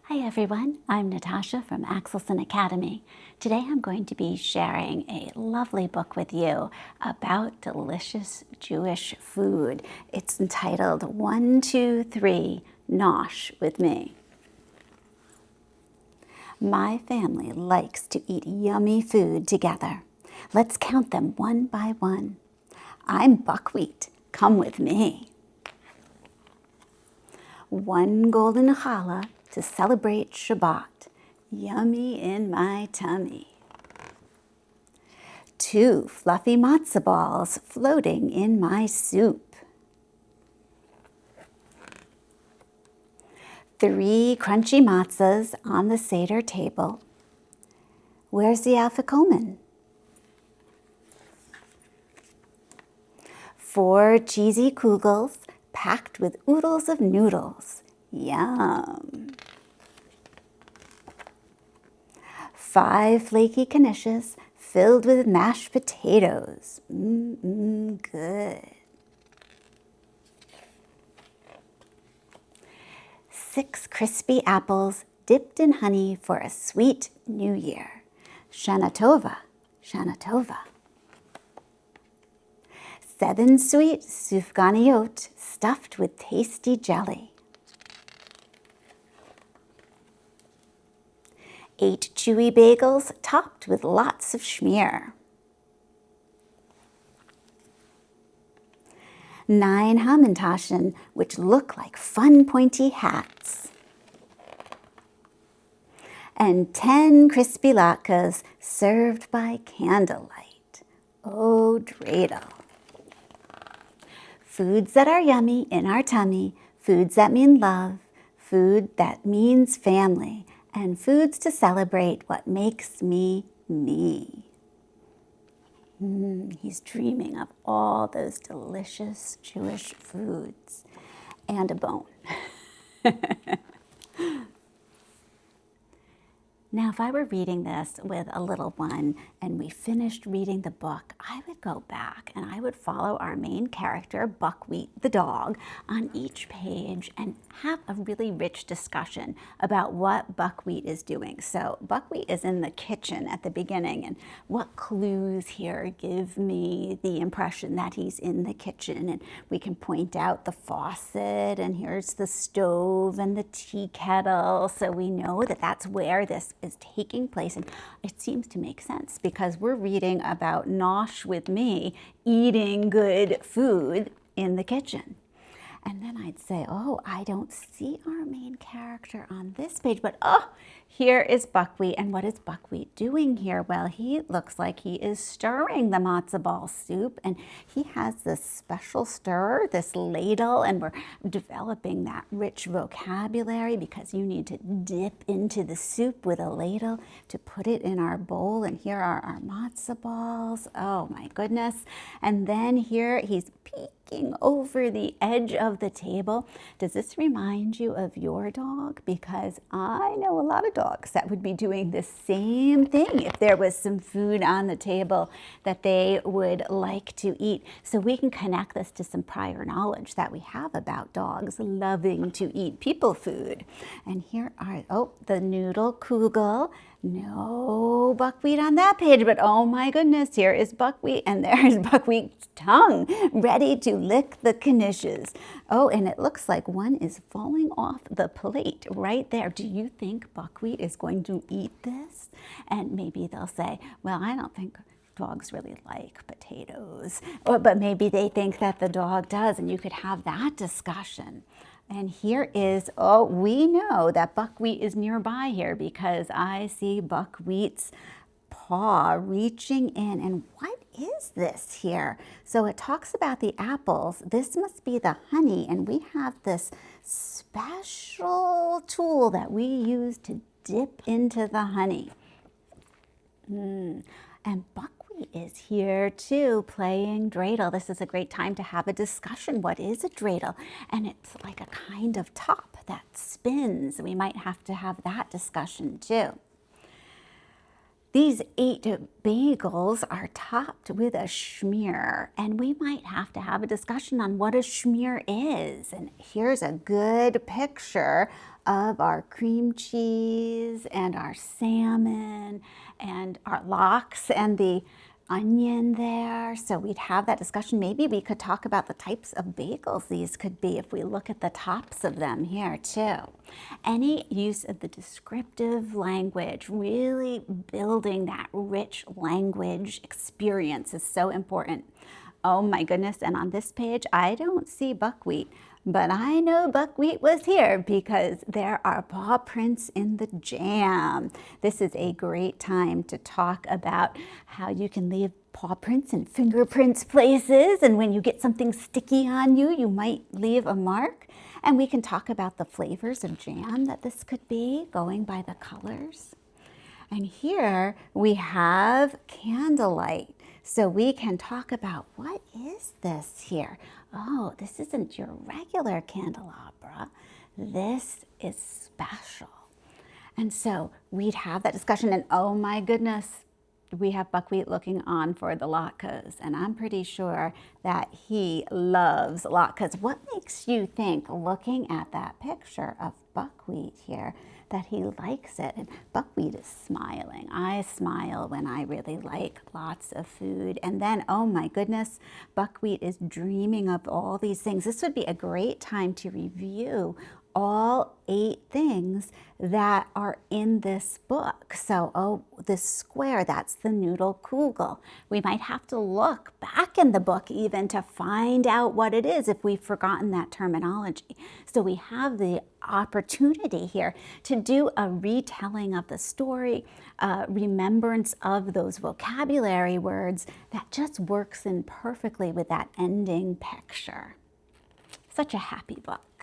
Hi everyone, I'm Natasha from AxelsonAcademy. Today I'm going to be sharing a lovely book with you about delicious Jewish food. It's entitled 1, 2, 3, Nosh with Me. My family likes to eat yummy food together. Let's count them one by one. I'm buckwheat, come with me. One golden challah to celebrate Shabbat, yummy in my tummy. 2 fluffy matzah balls floating in my soup. 3 crunchy matzahs on the Seder table. Where's the afikoman? 4 cheesy kugels packed with oodles of noodles. Yum! 5 flaky knishes filled with mashed potatoes. Good. 6 crispy apples dipped in honey for a sweet new year. Shana Tova, Shana Tova. 7 sweet sufganiyot stuffed with tasty jelly. 8 chewy bagels topped with lots of schmear. 9 Hamantaschen, which look like fun pointy hats. And 10 crispy latkes served by candlelight. Oh, dreidel. Foods that are yummy in our tummy, foods that mean love, food that means family, and foods to celebrate what makes me me. He's dreaming of all those delicious Jewish foods and a bone. Now, if I were reading this with a little one and we finished reading the book, I would go back and I would follow our main character, Buckwheat the dog, on each page and have a really rich discussion about what Buckwheat is doing. So Buckwheat is in the kitchen at the beginning, and what clues here give me the impression that he's in the kitchen. And we can point out the faucet, and here's the stove and the tea kettle, so we know that that's where this is taking place. And it seems to make sense because we're reading about Nosh with me eating good food in the kitchen. And then I'd say, oh, I don't see our main character on this page, but oh, here is Buckwheat. And what is Buckwheat doing here? Well, he looks like he is stirring the matzo ball soup, and he has this special stirrer, this ladle, and we're developing that rich vocabulary because you need to dip into the soup with a ladle to put it in our bowl. And here are our matzo balls. Oh my goodness. And then here he's peeking over the edge of the table. Does this remind you of your dog? Because I know a lot of dogs that would be doing the same thing if there was some food on the table that they would like to eat. So we can connect this to some prior knowledge that we have about dogs loving to eat people food. And here are, oh, the noodle kugel. No buckwheat on that page, but oh my goodness, here is Buckwheat, and there's Buckwheat's tongue ready to lick the knishes. Oh, and it looks like one is falling off the plate right there. Do you think Buckwheat is going to eat this? And maybe they'll say, well, I don't think dogs really like potatoes, but maybe they think that the dog does, and you could have that discussion. And here is, oh, we know that Buckwheat is nearby here because I see Buckwheat's paw reaching in. And what is this here? So it talks about the apples. This must be the honey, and we have this special tool that we use to dip into the honey. And Buckwheat is here too, playing dreidel. This is a great time to have a discussion. What is a dreidel? And it's like a kind of top that spins. We might have to have that discussion too. These 8 bagels are topped with a schmear, and we might have to have a discussion on what a schmear is. And here's a good picture of our cream cheese and our salmon and our lox and the onion there. So we'd have that discussion. Maybe we could talk about the types of bagels these could be if we look at the tops of them here too. Any use of the descriptive language, really building that rich language experience is so important. Oh my goodness, and on this page, I don't see buckwheat, but I know buckwheat was here because there are paw prints in the jam. This is a great time to talk about how you can leave paw prints and fingerprints places, and when you get something sticky on you, you might leave a mark. And we can talk about the flavors of jam that this could be, going by the colors. And here we have candlelight. So we can talk about, what is this here? Oh, this isn't your regular candelabra. This is special. And so we'd have that discussion, and oh my goodness, we have buckwheat looking on for the latkes, and I'm pretty sure that he loves latkes. What makes you think, looking at that picture of buckwheat here, that he likes it? And buckwheat is smiling. I smile when I really like lots of food. And then, oh my goodness, buckwheat is dreaming of all these things. This would be a great time to review all 8 things that are in this book. So, oh, this square, that's the noodle kugel. We might have to look back in the book even to find out what it is if we've forgotten that terminology. So we have the opportunity here to do a retelling of the story, remembrance of those vocabulary words that just works in perfectly with that ending picture. Such a happy book.